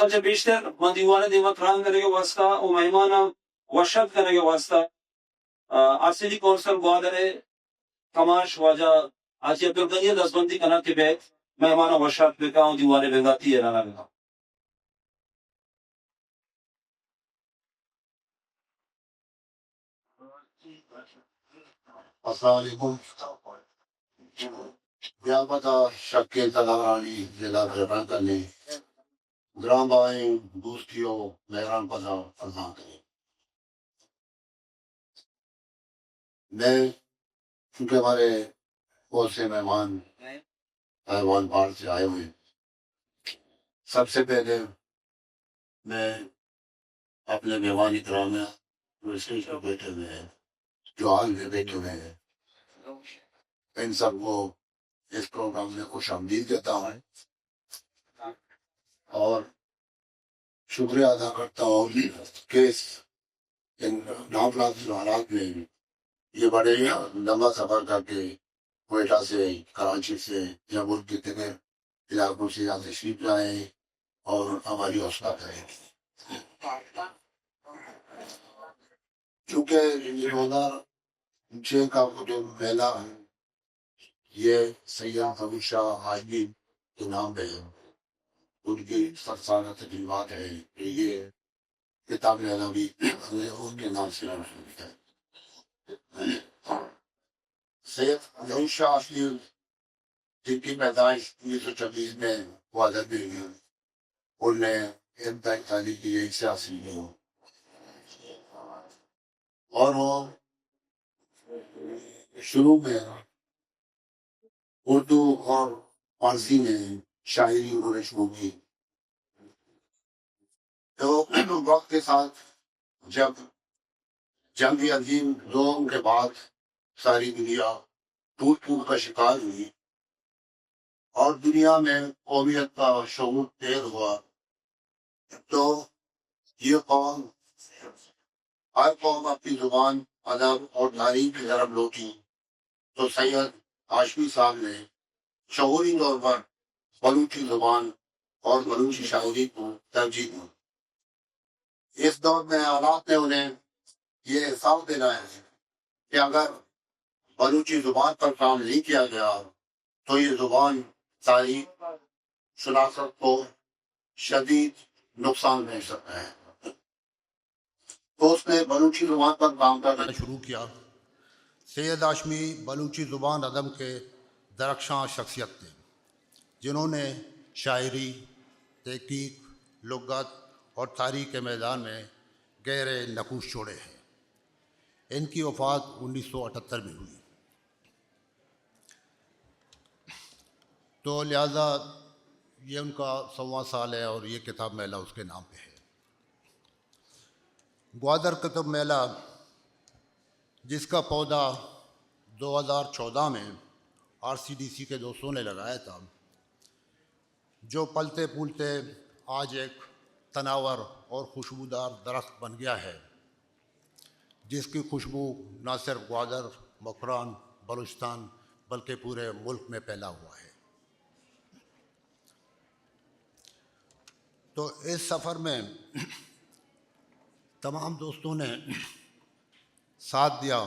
سچ بیشتر من دیوانه دیمت ران کرنے کے واسطہ او مہمانہ وشد کرنے کے واسطہ ارسلی کونسل گوادر کماش واجہ آج عبدالغنی دسبندی کنا کے بیت مہمانہ وشد بکا او دیوانے بنگاتی ہے رانا بکا. السلام علیکم. بیابتا شکل تلارانی ضلع بربنکا نے گرام بائیں دوستیوں مہران پدا فرما کریں. میں چونکہ ہمارے بہت سے مہمان تائیوان باہر سے آئے ہوئے، سب سے پہلے میں اپنے مہمان اکرامیہ جو اسٹیج پر بیٹھے ہوئے ہیں، جو حال میں بیٹھے ہوئے ہیں، ان سب کو اس پروگرام میں خوش آمدید کہتا ہوں اور شکریہ ادا کرتا ہوں کہ ان نامناک حالات میں یہ بڑے لمبا سفر کر کے کوئٹہ سے، کراچی سے یا ملک کے دیگر علاقوں سے یہاں تشریف لائیں اور ہماری حوصلہ کریں. چونکہ 2006 کا جو میلہ ہے یہ سید حبیب شاہ حاجی کے نام پہ ہے، ان کی سرسانہ تجربات ہے کہ یہ کتاب علوی ان کے نام سے مشہور ہے. سید حبیب شاہ اصلی جن کی پیدائش 1926 میں گوادر میں ہوئی، انہوں نے ابتدائی تعلیم کی یہی سے حاصل کی اور وہ شروع میں اردو اور فارسی میں شاعری انہوں نے شروع کی. تو وقت کے ساتھ جب جنگ عظیم دوم کے بعد ساری دنیا ٹوٹ پھوٹ کا شکار ہوئی اور دنیا میں قومیت کا شعور تیز ہوا، تو یہ قوم ہر قوم اپنی زبان، ادب اور تاریخ کی طرف لوٹی. تو سید ہاشمی صاحب نے شعوری طور پر بلوچی زبان اور بلوچی شاعری کو ترجیح دی. اس دور میں حالات نے انہیں یہ احساس دلایا کہ اگر بلوچی زبان پر کام نہیں کیا گیا تو یہ زبان تاریخ شناخت کو شدید نقصان دے سکتا ہے. تو اس نے بلوچی زبان پر کام کرنا شروع کیا. سید ہاشمی بلوچی زبان ادب کے درخشاں شخصیت تھے جنہوں نے شاعری، تحقیق، لغت اور تاریخ کے میدان میں گہرے نقوش چھوڑے ہیں. ان کی وفات 1978 میں ہوئی، تو لہٰذا یہ ان کا 100واں سال ہے اور یہ کتاب میلہ اس کے نام پہ ہے. گوادر کتب میلہ جس کا پودا 2014 میں RCDC کے دوستوں نے لگایا تھا، جو پلتے پھولتے آج ایک تناور اور خوشبودار درخت بن گیا ہے، جس کی خوشبو نہ صرف گوادر، مکران، بلوچستان بلکہ پورے ملک میں پھیلا ہوا ہے. تو اس سفر میں تمام دوستوں نے ساتھ دیا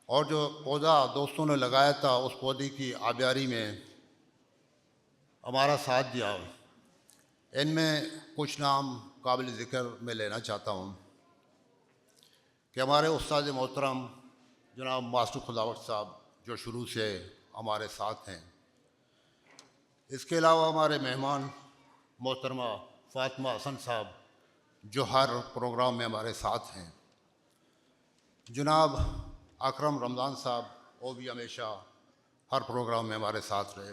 اور جو پودا دوستوں نے لگایا تھا اس پودے کی آبیاری میں ہمارا ساتھ دیا. ان میں کچھ نام قابل ذکر میں لینا چاہتا ہوں کہ ہمارے استاد محترم جناب ماسٹر خداوت صاحب جو شروع سے ہمارے ساتھ ہیں. اس کے علاوہ ہمارے مہمان محترمہ فاطمہ حسن صاحب جو ہر پروگرام میں ہمارے ساتھ ہیں. جناب اکرم رمضان صاحب وہ بھی ہمیشہ ہر پروگرام میں ہمارے ساتھ رہے.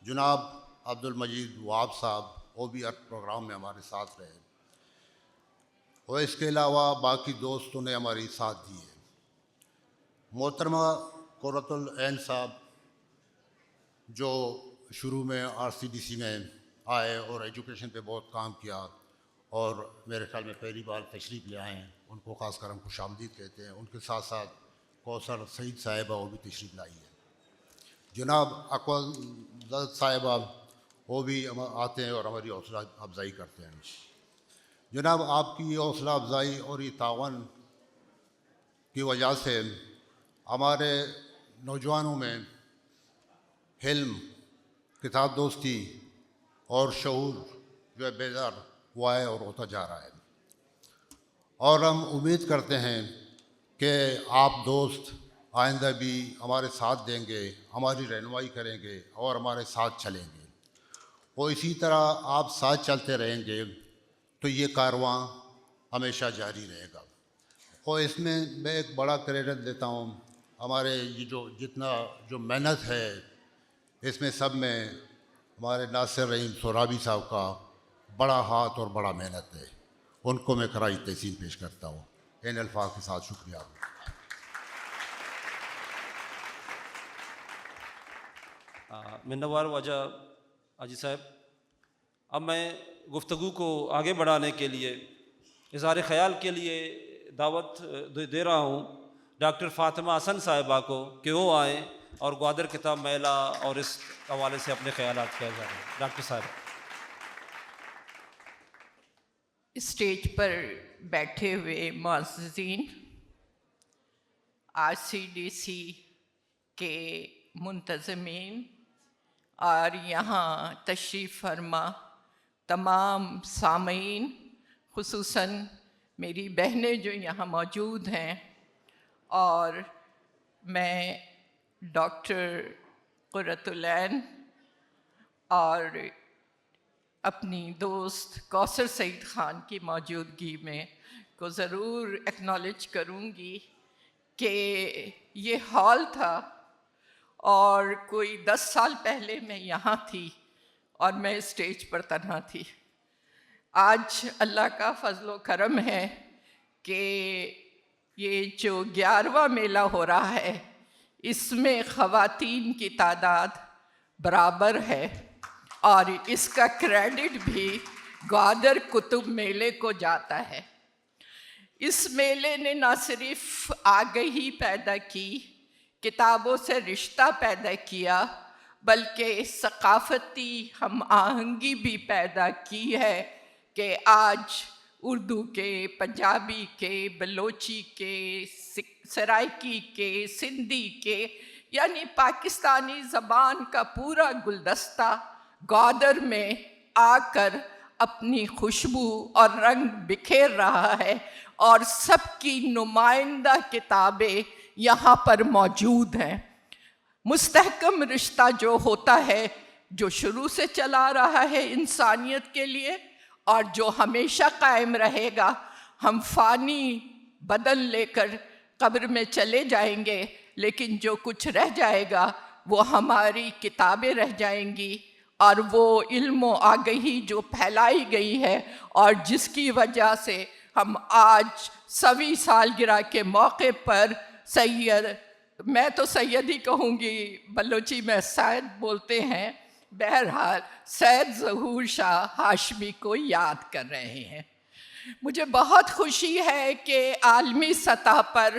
جناب عبد المجید وہاب صاحب وہ بھی ہر پروگرام میں ہمارے ساتھ رہے. اور اس کے علاوہ باقی دوستوں نے ہماری ساتھ دی ہے. محترمہ قرۃ العین صاحب جو شروع میں RCDC میں آئے اور ایجوکیشن پہ بہت کام کیا اور میرے خیال میں پہلی بار تشریف لے آئے ہیں، ان کو خاص کر ہم خوش آمدید کہتے ہیں. ان کے ساتھ ساتھ کوثر سعید صاحبہ وہ بھی تشریف لائی ہے. جناب اقوال صاحبہ وہ بھی آتے ہیں اور ہماری حوصلہ افزائی کرتے ہیں. جناب آپ کی حوصلہ افزائی اور یہ تعاون کی وجہ سے ہمارے نوجوانوں میں علم، کتاب دوستی اور شعور جو ہے بیدار ہوا ہے اور ہوتا جا رہا ہے. اور ہم امید کرتے ہیں کہ آپ دوست آئندہ بھی ہمارے ساتھ دیں گے، ہماری رہنمائی کریں گے اور ہمارے ساتھ چلیں گے. اور اسی طرح آپ ساتھ چلتے رہیں گے تو یہ کارواں ہمیشہ جاری رہے گا. اور اس میں ایک بڑا کریڈٹ دیتا ہوں ہمارے یہ جتنا محنت ہے اس میں سب میں ہمارے ناصر رحیم سورابی صاحب کا بڑا ہاتھ اور بڑا محنت ہے. ان کو میں خراج تحسین پیش کرتا ہوں. ان الفاظ کے ساتھ شکریہ. منوار وجہ حاجی صاحب، اب میں گفتگو کو آگے بڑھانے کے لیے اظہار خیال کے لیے دعوت دے رہا ہوں ڈاکٹر فاطمہ حسن صاحبہ کو کہ وہ آئیں اور گوادر کتاب میلہ اور اس حوالے سے اپنے خیالات کا اظہار کریں. ڈاکٹر صاحب. اسٹیج پر بیٹھے ہوئے معززین، RCDC کے منتظمین اور یہاں تشریف فرما تمام سامعین، خصوصاً میری بہنیں جو یہاں موجود ہیں، اور میں ڈاکٹر قرۃ العین اور اپنی دوست کوثر سعید خان کی موجودگی میں کو ضرور ایکنالج کروں گی کہ یہ ہال تھا اور کوئی 10 سال پہلے میں یہاں تھی اور میں اسٹیج پر تنہا تھی. آج اللہ کا فضل و کرم ہے کہ یہ جو 11واں میلہ ہو رہا ہے اس میں خواتین کی تعداد برابر ہے، اور اس کا کریڈٹ بھی گوادر کتب میلے کو جاتا ہے. اس میلے نے نہ صرف آگہی پیدا کی، کتابوں سے رشتہ پیدا کیا، بلکہ ثقافتی ہم آہنگی بھی پیدا کی ہے کہ آج اردو کے، پنجابی کے، بلوچی کے، سرائکی کے، سندھی کے، یعنی پاکستانی زبان کا پورا گلدستہ گوادر میں آ کر اپنی خوشبو اور رنگ بکھیر رہا ہے، اور سب کی نمائندہ کتابیں یہاں پر موجود ہیں. مستحکم رشتہ جو ہوتا ہے، جو شروع سے چلا رہا ہے انسانیت کے لیے اور جو ہمیشہ قائم رہے گا. ہم فانی بدن لے کر قبر میں چلے جائیں گے، لیکن جو کچھ رہ جائے گا وہ ہماری کتابیں رہ جائیں گی، اور وہ علم و آگہی جو پھیلائی گئی ہے اور جس کی وجہ سے ہم آج 100ویں سالگرہ کے موقع پر میں تو سید ہی کہوں گی، بلوچی میں سید بولتے ہیں، بہرحال سید ظہور شاہ ہاشمی کو یاد کر رہے ہیں. مجھے بہت خوشی ہے کہ عالمی سطح پر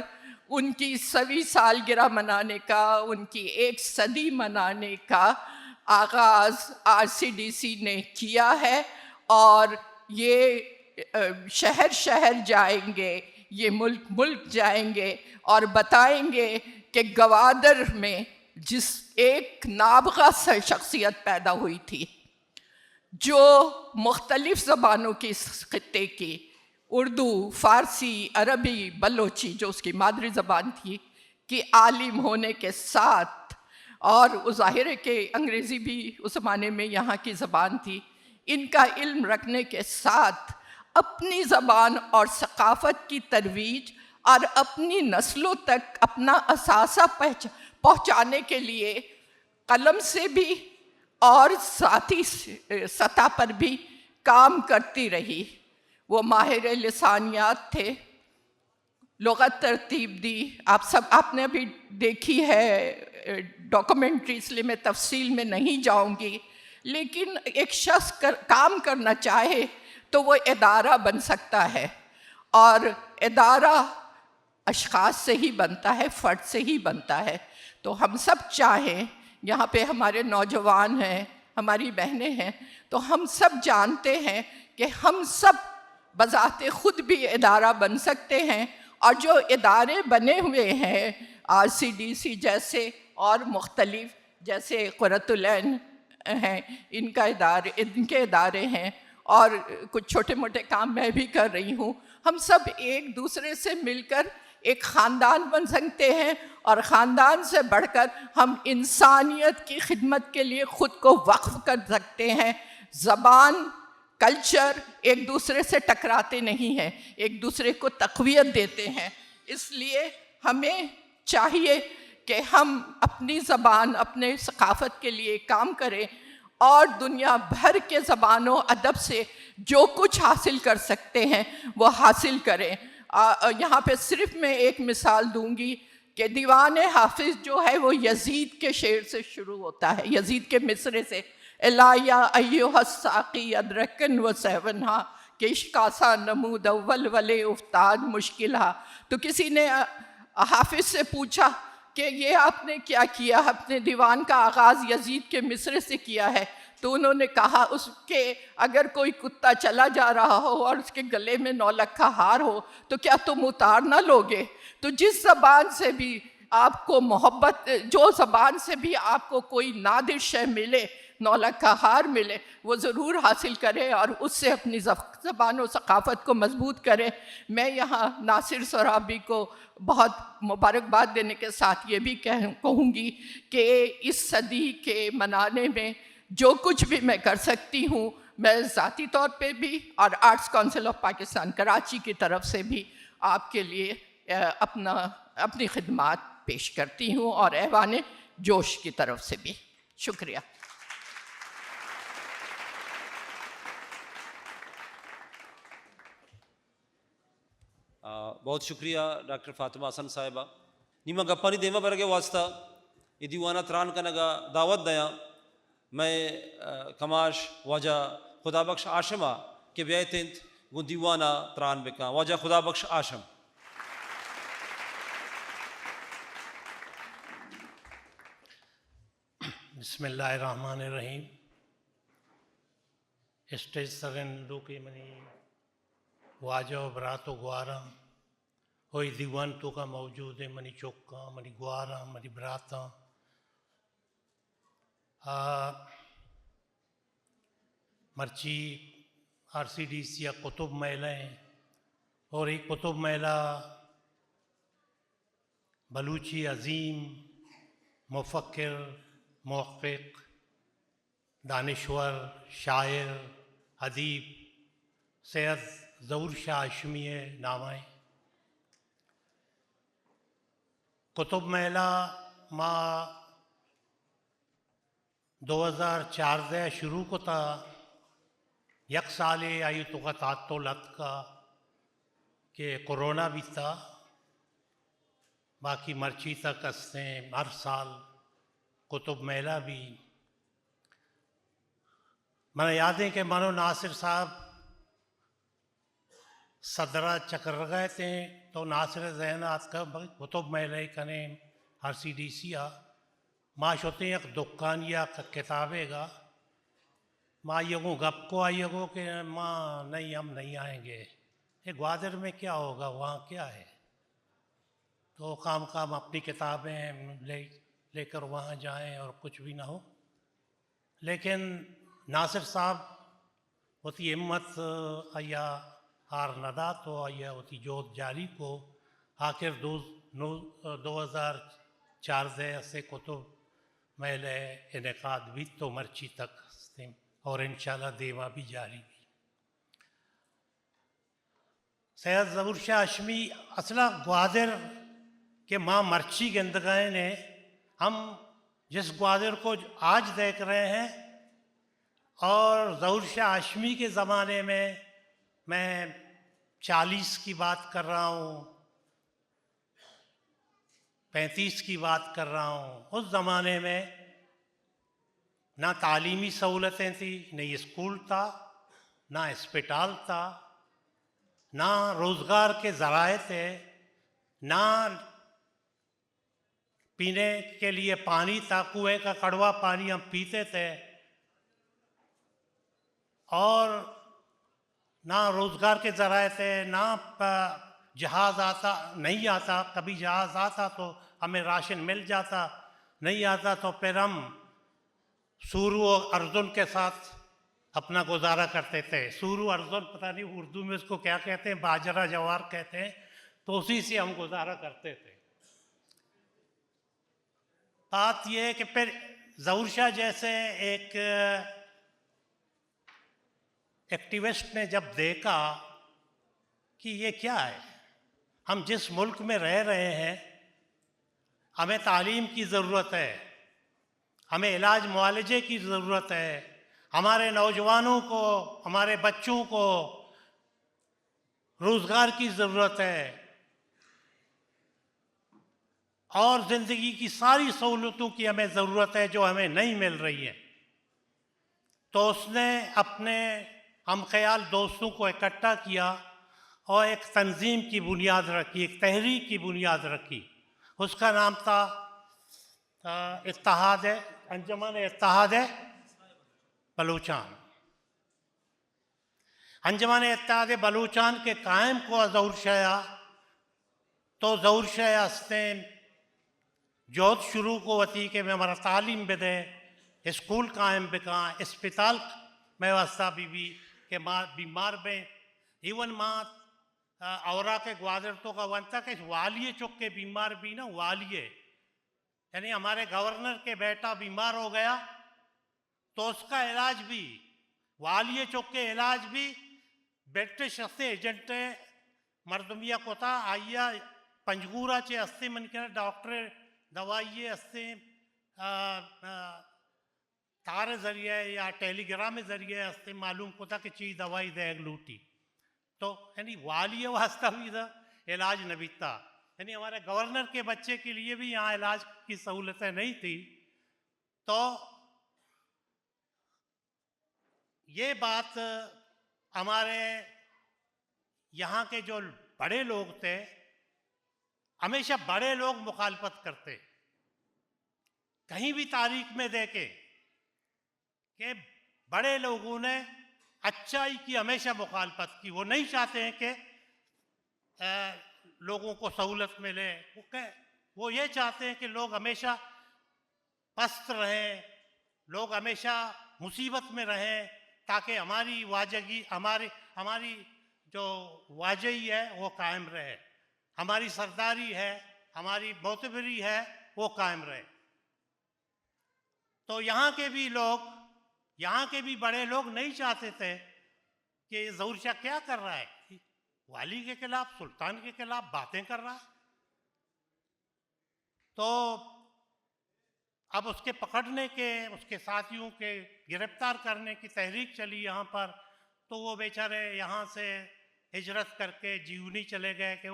ان کی 100ویں سالگرہ منانے کا، ان کی 1 صدی منانے کا آغاز RCDC نے کیا ہے، اور یہ شہر شہر جائیں گے، یہ ملک ملک جائیں گے اور بتائیں گے کہ گوادر میں جس ایک نابغہ شخصیت پیدا ہوئی تھی جو مختلف زبانوں کی خطے کی، اردو، فارسی، عربی، بلوچی جو اس کی مادری زبان تھی، کہ عالم ہونے کے ساتھ، اور ظاہر ہے کہ انگریزی بھی اس زمانے میں یہاں کی زبان تھی، ان کا علم رکھنے کے ساتھ اپنی زبان اور ثقافت کی ترویج اور اپنی نسلوں تک اپنا اثاثہ پہنچانے کے لیے قلم سے بھی اور ذاتی سطح پر بھی کام کرتی رہی. وہ ماہر لسانیات تھے، لغت ترتیب دی. آپ نے ابھی دیکھی ہے ڈاکومنٹری، اس لیے میں تفصیل میں نہیں جاؤں گی، لیکن ایک شخص کام کرنا چاہے تو وہ ادارہ بن سکتا ہے، اور ادارہ اشخاص سے ہی بنتا ہے، فرد سے ہی بنتا ہے. تو ہم سب چاہیں، یہاں پہ ہمارے نوجوان ہیں، ہماری بہنیں ہیں، تو ہم سب جانتے ہیں کہ ہم سب بذات خود بھی ادارہ بن سکتے ہیں، اور جو ادارے بنے ہوئے ہیں RCDC جیسے اور مختلف جیسے قرۃ العین ہیں، ان کے ادارے ہیں، اور کچھ چھوٹے موٹے کام میں بھی کر رہی ہوں، ہم سب ایک دوسرے سے مل کر ایک خاندان بن سکتے ہیں، اور خاندان سے بڑھ کر ہم انسانیت کی خدمت کے لیے خود کو وقف کر سکتے ہیں۔ زبان، کلچر ایک دوسرے سے ٹکراتے نہیں ہیں، ایک دوسرے کو تقویت دیتے ہیں۔ اس لیے ہمیں چاہیے کہ ہم اپنی زبان، اپنے ثقافت کے لیے کام کریں، اور دنیا بھر کے زبان و ادب سے جو کچھ حاصل کر سکتے ہیں وہ حاصل کریں۔ یہاں پہ صرف میں ایک مثال دوں گی کہ دیوان حافظ جو ہے وہ یزید کے شعر سے شروع ہوتا ہے، یزید کے مصرے سے، الا ایھا الساقی ادرکن و سیونہا کہ عشقاسا نمود اول ولے افتاد مشکلہ۔ تو کسی نے حافظ سے پوچھا کہ یہ آپ نے کیا کیا، اپنے دیوان کا آغاز یزید کے مصرے سے کیا ہے؟ تو انہوں نے کہا اس کے اگر کوئی کتا چلا جا رہا ہو اور اس کے گلے میں 9 لکھا ہار ہو تو کیا تم اتار نہ لوگے؟ تو جس زبان سے بھی آپ کو محبت، جو زبان سے بھی آپ کو کوئی نادر شے ملے، 9 لکھا ہار ملے، وہ ضرور حاصل کرے اور اس سے اپنی زبان و ثقافت کو مضبوط کرے۔ میں یہاں ناصر سرابی کو بہت مبارکباد دینے کے ساتھ یہ بھی کہوں گی کہ اس صدی کے منانے میں جو کچھ بھی میں کر سکتی ہوں، میں ذاتی طور پہ بھی اور arts council of Pakistan Karachi کی طرف سے بھی آپ کے لیے اپنی خدمات پیش کرتی ہوں، اور ایوان جوش کی طرف سے بھی۔ شکریہ۔ بہت شکریہ ڈاکٹر فاطمہ حسن صاحبہ۔ نیمہ گپانی دیما برگے واسطہ یہ دیوانہ تران کنگا دعوت دیا میں کماش واجہ خدا بخش آشمہ کہ بیتنت گو دیوانہ تران بکا واجہ خدا بخش آشم۔ بسم اللہ الرحمن الرحیم۔ اسٹیج سرن لوکی منی واجہ براتو گوارا ہوئی دیوان تو کا موجود ہے، منی چوکا، منی گوارا، منی براتا، مرچی RCDC یا کتب میلہ ہیں، اور ایک کتب میلہ بلوچی عظیم مفکر، محقق، دانشور، شاعر، ادیب سید ظہور شاہ ہاشمی نام ہے۔ کتب میلہ ما 2014 شروع کو تھا، یک سال آئی تو کا تعطل لت کا کہ کورونا بھی تھا، باقی مرچی تک ہستے ہر سال کتب میلہ بھی۔ میں یاد ہے کہ منو ناصر صاحب صدرہ چکر گئے تھے تو ناصر ذہن آت کا کتب میلہ کنے RCDC ماں شوتے ایک دکان یا کتابیں گا، ماں یہ گپ کو آئیے گو کہ ماں نہیں ہم نہیں آئیں گے، یہ گوادر میں کیا ہوگا، وہاں کیا ہے، تو کام اپنی کتابیں لے کر وہاں جائیں اور کچھ بھی نہ ہو۔ لیکن ناصر صاحب ہوتی ہمت آیا ہار ندا تو آیا ہوتی جوت جاری کو آخر 2014 سے کتب میلہ انعقاد بھی تو مرچی تک ہستے اور انشاءاللہ دیوا بھی جاری بھی۔ سید ظہور شاہ ہاشمی اصلا گوادر کے ماں مرچی گندگائے نے، ہم جس گوادر کو آج دیکھ رہے ہیں اور ظہور شاہ ہاشمی کے زمانے میں 40 کی بات کر رہا ہوں، 35 کی بات کر رہا ہوں، اس زمانے میں نہ تعلیمی سہولتیں تھیں، نہ اسکول تھا، نہ اسپتال تھا، نہ روزگار کے ذرائع تھے، نہ پینے کے لیے پانی تھا، کنویں کا کڑوا پانی ہم پیتے تھے، اور نہ روزگار کے ذرائع تھے، نہ جہاز آتا نہیں آتا، کبھی جہاز آتا تو ہمیں راشن مل جاتا، نہیں آتا تو پھر ہم سورو و ارجن کے ساتھ اپنا گزارا کرتے تھے. سورو ارجن پتہ نہیں اردو میں اس کو کیا کہتے ہیں، باجرہ جوار کہتے ہیں، تو اسی سے ہم گزارا کرتے تھے. بات یہ ہے کہ پھر ظہور شاہ جیسے ایک ایکٹیوسٹ نے جب دیکھا کہ یہ کیا ہے، ہم جس ملک میں رہ رہے ہیں ہمیں تعلیم کی ضرورت ہے، ہمیں علاج معالجے کی ضرورت ہے، ہمارے نوجوانوں کو، ہمارے بچوں کو روزگار کی ضرورت ہے، اور زندگی کی ساری سہولتوں کی ہمیں ضرورت ہے جو ہمیں نہیں مل رہی ہیں. تو اس نے اپنے ہم خیال دوستوں کو اکٹھا کیا اور ایک تنظیم کی بنیاد رکھی، ایک تحریک کی بنیاد رکھی. اس کا نام تھا انجمن اتحاد بلوچان. انجمن اتحاد بلوچان کے قائم کو ظہور شاہ، تو ظہور شاہ ہستیں جوت شروع کو وتی کہ میں ہمارا تعلیم بدے، اسکول قائم بکاں، اسپتال میں واسطہ بھی کہ ماں بیمار میں ایون ماں اورا کے گوادر تو کا ونتا کہ والیے چک کے بیمار بھی نا، والیے یعنی ہمارے گورنر کے بیٹا بیمار ہو گیا تو اس کا علاج بھی والیے چک کے علاج بھی برٹش ہستے ایجنٹ مردمیہ کو تھا آئیا پنجگورا چے ہستے من کے ڈاکٹر دوائیے ہستے تار ذریعے یا ٹیلی گرام ذریعے ہستے معلوم کو تھا کہ چیز دوائی دے لوٹی. تو یعنی والیے واسطہ بھی تھا، علاج نبی تھا. یعنی ہمارے گورنر کے بچے کے لیے بھی یہاں علاج کی سہولتیں نہیں تھی. تو یہ بات ہمارے یہاں کے جو بڑے لوگ تھے، ہمیشہ بڑے لوگ مخالفت کرتے. کہیں بھی تاریخ میں دیکھے کہ بڑے لوگوں نے اچھائی کی ہمیشہ مخالفت کی. وہ نہیں چاہتے ہیں کہ لوگوں کو سہولت ملے، وہ یہ چاہتے ہیں کہ لوگ ہمیشہ پست رہیں، لوگ ہمیشہ مصیبت میں رہیں، تاکہ ہماری واجگی ہماری جو واجہی ہے وہ قائم رہے، ہماری سرداری ہے، ہماری معتبری ہے وہ قائم رہے. تو یہاں کے بھی لوگ، یہاں کے بھی بڑے لوگ نہیں چاہتے تھے کہ ظہور شاہ کیا کر رہا ہے، والی کے خلاف، سلطان کے خلاف باتیں کر رہا ہے. تو اب اس کے پکڑنے کے، اس کے ساتھیوں کے گرفتار کرنے کی تحریک چلی یہاں پر. تو وہ بیچارے یہاں سے ہجرت کر کے جیونی چلے گئے کہ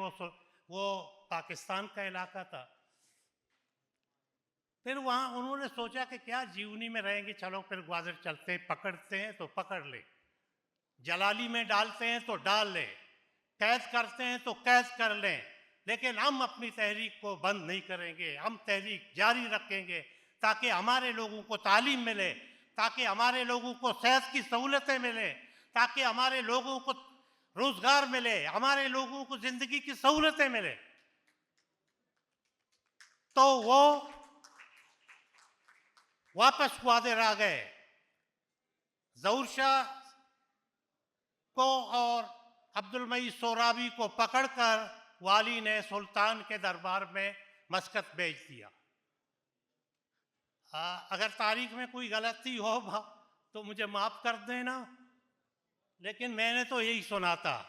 وہ پاکستان کا علاقہ تھا. پھر وہاں انہوں نے سوچا کہ کیا جیونی میں رہیں گے، چلو پھر گوادر چلتے ہیں، پکڑتے ہیں تو پکڑ لے، جلالی میں ڈالتے ہیں تو ڈال لیں، قید کرتے ہیں تو قید کر لیں، لیکن ہم اپنی تحریک کو بند نہیں کریں گے. ہم تحریک جاری رکھیں گے تاکہ ہمارے لوگوں کو تعلیم ملے، تاکہ ہمارے لوگوں کو صحت کی سہولتیں ملیں، تاکہ ہمارے لوگوں کو روزگار ملے، ہمارے لوگوں کو زندگی کی سہولتیں ملے. تو وہ واپس گوادر آ گئے. ظہور شاہ کو اور عبد المعید سورابی کو پکڑ کر والی نے سلطان کے دربار میں مسقط بھیج دیا. اگر تاریخ میں کوئی غلطی ہو تو مجھے معاف کر دینا، لیکن میں نے تو یہی سنا تھا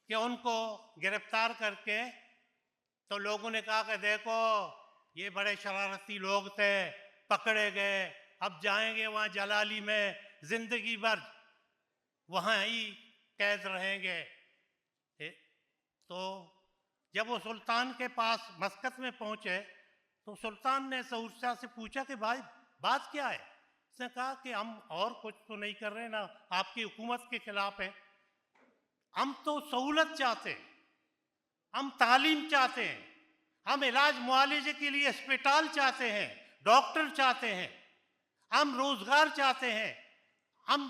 کہ ان کو گرفتار کر کے تو لوگوں نے کہا کہ دیکھو یہ بڑے شرارتی لوگ تھے، پکڑے گئے، اب جائیں گے وہاں جلالی میں زندگی بھر وہاں ہی قید رہیں گے. تو جب وہ سلطان کے پاس مسقط میں پہنچے تو سلطان نے ظہور شاہ سے پوچھا کہ بھائی بات کیا ہے. اس نے کہا کہ ہم اور کچھ تو نہیں کر رہے، نا آپ کی حکومت کے خلاف ہیں، ہم تو سہولت چاہتے ہیں، ہم تعلیم چاہتے ہیں، ہم علاج معالجے کے لیے اسپتال چاہتے ہیں، ڈاکٹر چاہتے ہیں، ہم روزگار چاہتے ہیں، ہم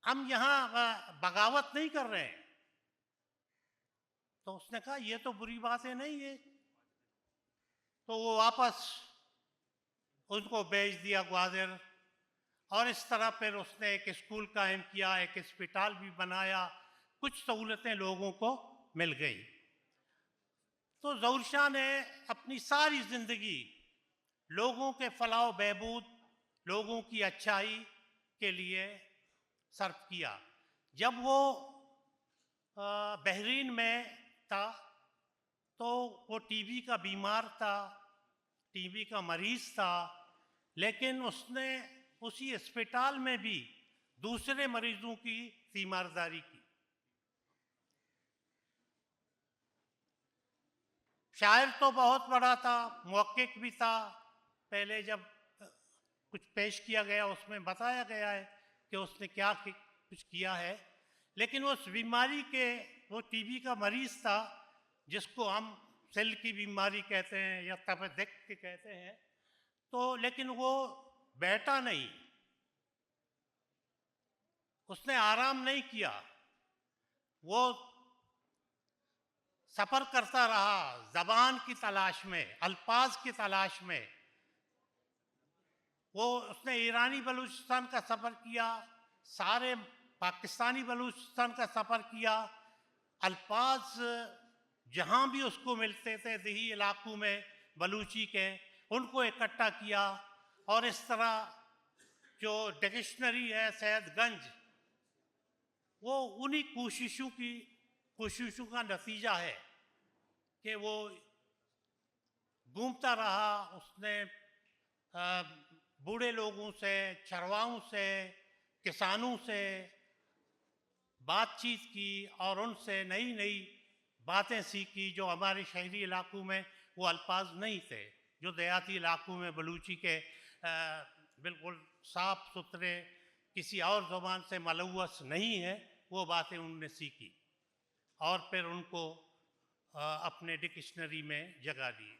ہم یہاں بغاوت نہیں کر رہے ہیں. تو اس نے کہا یہ تو بری باتیں نہیں ہے. تو وہ واپس ان کو بھیج دیا گوادر. اور اس طرح پھر اس نے ایک اسکول قائم کیا, ایک اسپتال بھی بنایا, کچھ سہولتیں لوگوں کو مل گئی. تو ظہور شاہ نے اپنی ساری زندگی لوگوں کے فلاح و بہبود, لوگوں کی اچھائی کے لیے صرف کیا. جب وہ بحرین میں تھا تو وہ ٹی بی کا بیمار تھا, ٹی بی کا مریض تھا, لیکن اس نے اسی اسپتال میں بھی دوسرے مریضوں کی تیمارداری کی. شاعر تو بہت بڑا تھا, محقق بھی تھا. پہلے جب کچھ پیش کیا گیا اس میں بتایا گیا ہے کہ اس نے کیا کچھ کیا ہے. لیکن اس بیماری کے, وہ ٹی بی کا مریض تھا جس کو ہم سیل کی بیماری کہتے ہیں یا تپ دق کہتے ہیں. تو لیکن وہ بیٹھا نہیں, اس نے آرام نہیں کیا, وہ سفر کرتا رہا زبان کی تلاش میں, الفاظ کی تلاش میں. اس نے ایرانی بلوچستان کا سفر کیا, سارے پاکستانی بلوچستان کا سفر کیا. الفاظ جہاں بھی اس کو ملتے تھے دیہی علاقوں میں بلوچی کے, ان کو اکٹھا کیا. اور اس طرح جو ڈکشنری ہے سید گنج, وہ انہی کوششوں کا نتیجہ ہے کہ وہ گھومتا رہا. اس نے بوڑھے لوگوں سے, چرواہوں سے, کسانوں سے بات چیت کی اور ان سے نئی نئی باتیں سیکھی جو ہمارے شہری علاقوں میں وہ الفاظ نہیں تھے, جو دیہاتی علاقوں میں بلوچی کے بالکل صاف ستھرے کسی اور زبان سے ملوث نہیں ہے, وہ باتیں انہوں نے سیکھی اور پھر ان کو اپنے ڈکشنری میں جگہ دی.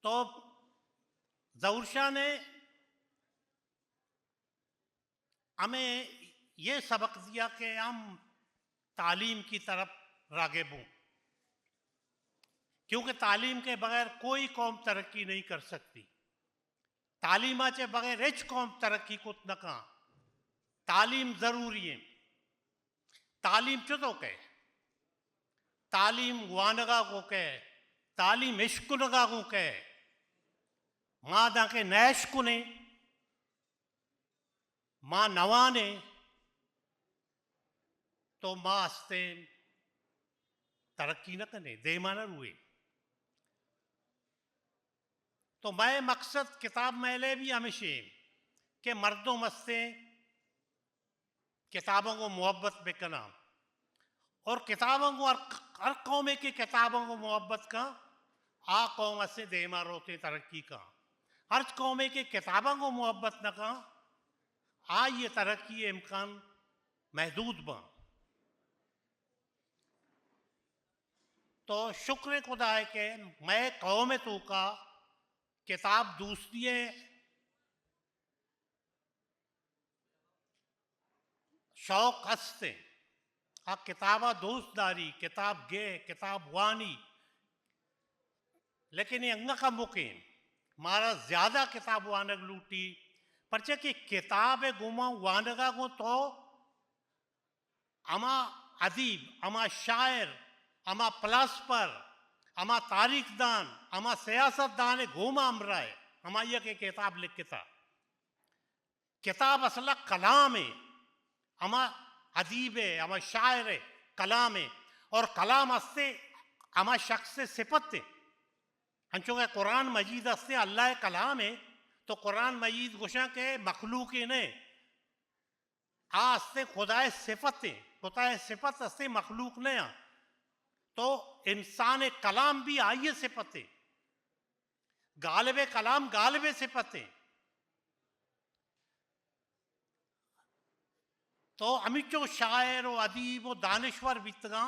تو ظہور شاہ نے ہمیں یہ سبق دیا کہ ہم تعلیم کی طرف راغب ہوں, کیونکہ تعلیم کے بغیر کوئی قوم ترقی نہیں کر سکتی. تعلیم کے بغیر ہیچ قوم ترقی کو نہ کہاں. تعلیم ضروری ہے. تعلیم چتو کہ تعلیم وانگا کو کہ تعلیم عشق نگا کو کہ ماں دا کے نیش کو نے ماں نوانے تو ماں ہستے ترقی نہ کرنے دیما نہ روئے. تو میں مقصد کتاب میلے بھی ہمیشہ کہ مردوں مستے کتابوں کو محبت میں کرنا, اور کتابوں کو ہر قوم کی کتابوں کو محبت کا آ قوم سے دیما روتے ترقی کا. ہر قوم کی کتابوں کو محبت نہ کا آ یہ ترقی امکان محدود با. تو شکر خدا ہے کہ میں قوم تو کا کتاب دوسری شوق ہستے آ کتابہ دوست داری کتاب گے کتاب وانی, لیکن یہ انگا کا مقیم مارا زیادہ کتاب وانگ لوٹی پرچہ کہ کتاب گما وانگا کو تو اما ادیب, اما شاعر, اما فلاسفر, اما تاریخ دان, اما سیاست دان گھوما امرائے اما یہ کہ کتاب لکھتا. کتاب اصلا کلام ہے, اما ادیب ہے, اما شاعر ہے, کلام ہے, اور کلام ہستے اما شخص سے صفت ہے. ہنچو کہ قرآن مجید ہستے اللہ کلام ہے, تو قرآن مجید گوشا کے مخلوق نے ہستے خدا صفت ہے, خدا صفت ہستے مخلوق نے. تو انسان کلام بھی آئیے صفت ہے, غالب کلام غالب صفت ہے. تو امیچو شاعر و ادیب و دانشور بیتگاں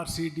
RCD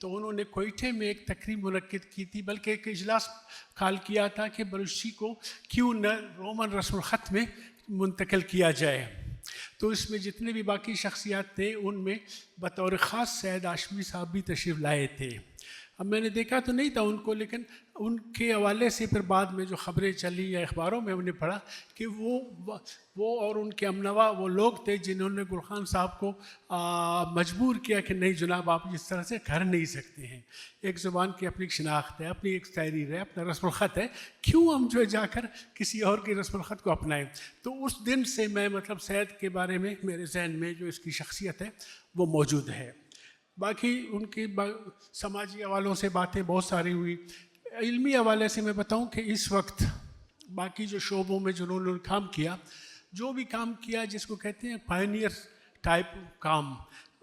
تو انہوں نے کوئٹے میں ایک تقریب منعقد کی تھی، بلکہ ایک اجلاس کال کیا تھا کہ بلوچی کو کیوں نہ رومن رسم الخط میں منتقل کیا جائے. تو اس میں جتنے بھی باقی شخصیات تھے ان میں بطور خاص سید ہاشمی صاحب بھی تشریف لائے تھے. اب میں نے دیکھا تو نہیں تھا ان کو، لیکن ان کے حوالے سے پھر بعد میں جو خبریں چلی یا اخباروں میں ہم نے پڑھا کہ وہ اور ان کے امنوا وہ لوگ تھے جنہوں نے گل خان صاحب کو مجبور کیا کہ نہیں جناب آپ اس طرح سے کر نہیں سکتے ہیں. ایک زبان کی اپنی شناخت ہے، اپنی ایک تحریر ہے، اپنا رسم الخط ہے، کیوں ہم جو جا کر کسی اور کی رسم الخط کو اپنائیں. تو اس دن سے میں مطلب سید کے بارے میں میرے ذہن میں جو اس کی شخصیت ہے وہ موجود ہے. باقی ان کی سماجی حوالوں سے باتیں بہت ساری ہوئی. علمی حوالے سے میں بتاؤں کہ اس وقت باقی جو شعبوں میں جنہوں نے کام کیا، جو بھی کام کیا جس کو کہتے ہیں پائنیئر ٹائپ کام،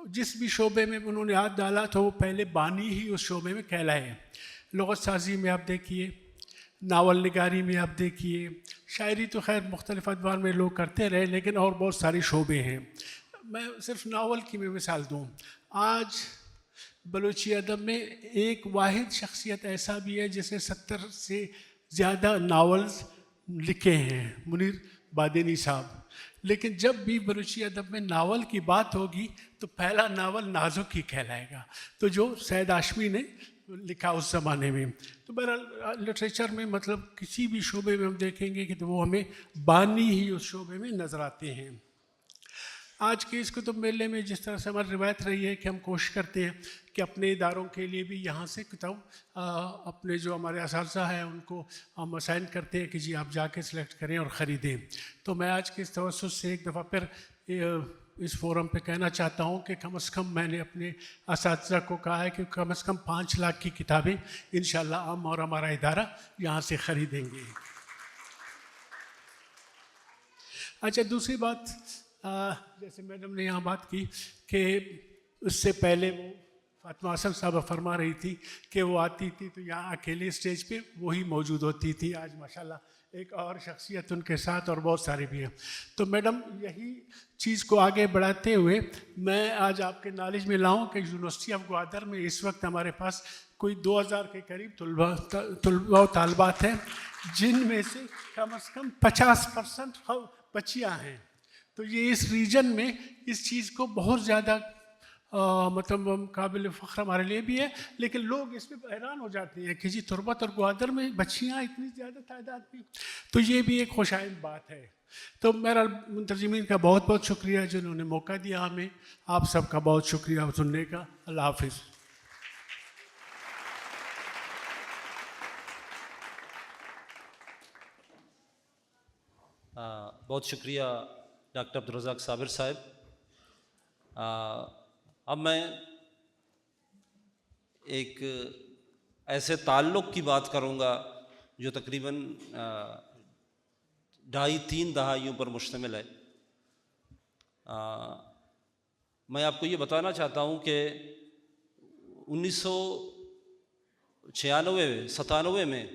جس بھی شعبے میں انہوں نے ہاتھ ڈالا تو وہ پہلے بانی ہی اس شعبے میں کہلائے. لغت سازی میں آپ دیکھیے، ناول نگاری میں آپ دیکھیے، شاعری تو خیر مختلف ادوار میں لوگ کرتے رہے، لیکن اور بہت سارے شعبے ہیں. میں صرف ناول کی میں مثال دوں. آج بلوچی ادب میں ایک واحد شخصیت ایسا بھی ہے جس نے 70 سے زیادہ ناولز لکھے ہیں، منیر بادینی صاحب. لیکن جب بھی بلوچی ادب میں ناول کی بات ہوگی تو پہلا ناول نازک ہی کہلائے گا، تو جو سید ہاشمی نے لکھا اس زمانے میں. تو بہرحال لٹریچر میں مطلب کسی بھی شعبے میں ہم دیکھیں گے کہ تو وہ ہمیں بانی ہی اس شعبے میں نظر آتے ہیں. آج کے اس کتب میلے میں جس طرح سے ہماری روایت رہی ہے کہ ہم کوشش کرتے ہیں کہ اپنے اداروں کے لیے بھی یہاں سے کتاب اپنے جو ہمارے اساتذہ ہیں ان کو ہم اسائن کرتے ہیں کہ جی آپ جا کے سلیکٹ کریں اور خریدیں. تو میں آج کے اس توسط سے ایک دفعہ پھر اس فورم پہ کہنا چاہتا ہوں کہ کم از کم میں نے اپنے اساتذہ کو کہا ہے کہ کم از کم 5 لاکھ کی کتابیں انشاءاللہ ہم اور ہمارا ادارہ یہاں سے خریدیں گے. اچھا، دوسری بات جیسے میڈم نے یہاں بات کی کہ اس سے پہلے وہ فاطمہ حسن صاحبہ فرما رہی تھی کہ وہ آتی تھی تو یہاں اکیلے اسٹیج پہ وہی موجود ہوتی تھی. آج ماشاءاللہ ایک اور شخصیت ان کے ساتھ اور بہت سارے بھی ہیں. تو میڈم یہی چیز کو آگے بڑھاتے ہوئے میں آج آپ کے نالج میں لاؤں کہ یونیورسٹی آف گوادر میں اس وقت ہمارے پاس کوئی 2000 کے قریب طلباء و طالبات ہیں، جن میں سے کم از کم 50% بچیاں ہیں. تو یہ اس ریجن میں اس چیز کو بہت زیادہ مطلب قابل فخر ہمارے لیے بھی ہے، لیکن لوگ اس پہ حیران ہو جاتے ہیں کہ جی تربت اور گوادر میں بچیاں اتنی زیادہ تعداد میں. تو یہ بھی ایک خوش آئند بات ہے. تو میرا منتظمین کا بہت بہت شکریہ جنہوں نے موقع دیا ہمیں. آپ سب کا بہت شکریہ سننے کا. اللہ حافظ. بہت شکریہ ڈاکٹر عبدالرزاق صابر صاحب. اب میں ایک ایسے تعلق کی بات کروں گا جو تقریباً 2.5-3 دہائیوں پر مشتمل ہے. میں آپ کو یہ بتانا چاہتا ہوں کہ 1996-97 میں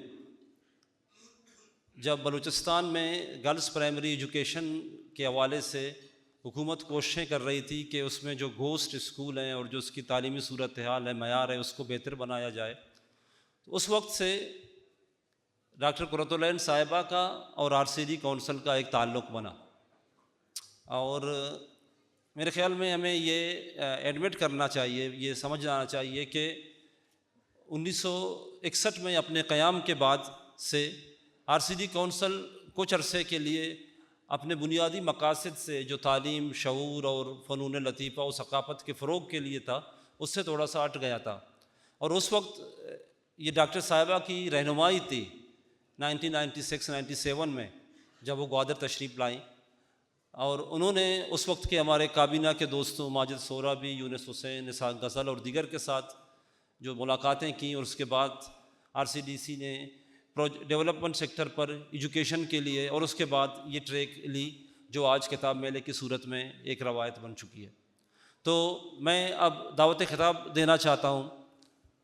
جب بلوچستان میں گرلز پرائمری ایجوکیشن کے حوالے سے حکومت کوششیں کر رہی تھی کہ اس میں جو گھوسٹ اسکول ہیں اور جو اس کی تعلیمی صورتحال ہے، معیار ہے، اس کو بہتر بنایا جائے. تو اس وقت سے ڈاکٹر قرۃ العین صاحبہ کا اور RCD کونسل کا ایک تعلق بنا. اور میرے خیال میں ہمیں یہ ایڈمٹ کرنا چاہیے، یہ سمجھ جانا چاہیے کہ 1961 میں اپنے قیام کے بعد سے RCD کونسل کچھ عرصے کے لیے اپنے بنیادی مقاصد سے جو تعلیم، شعور اور فنون لطیفہ و ثقافت کے فروغ کے لیے تھا اس سے تھوڑا سا ہٹ گیا تھا. اور اس وقت یہ ڈاکٹر صاحبہ کی رہنمائی تھی 1996-97 میں جب وہ گوادر تشریف لائیں. اور انہوں نے اس وقت کے ہمارے کابینہ کے دوستوں ماجد سہرابی، یونس حسین، اسحاق غزل اور دیگر کے ساتھ جو ملاقاتیں کیں، اور اس کے بعد RCDC نے ڈیولپمنٹ سیکٹر پر ایجوکیشن کے لیے اور اس کے بعد یہ ٹریک لی جو آج کتاب میلے کی صورت میں ایک روایت بن چکی ہے. تو میں اب دعوت خطاب دینا چاہتا ہوں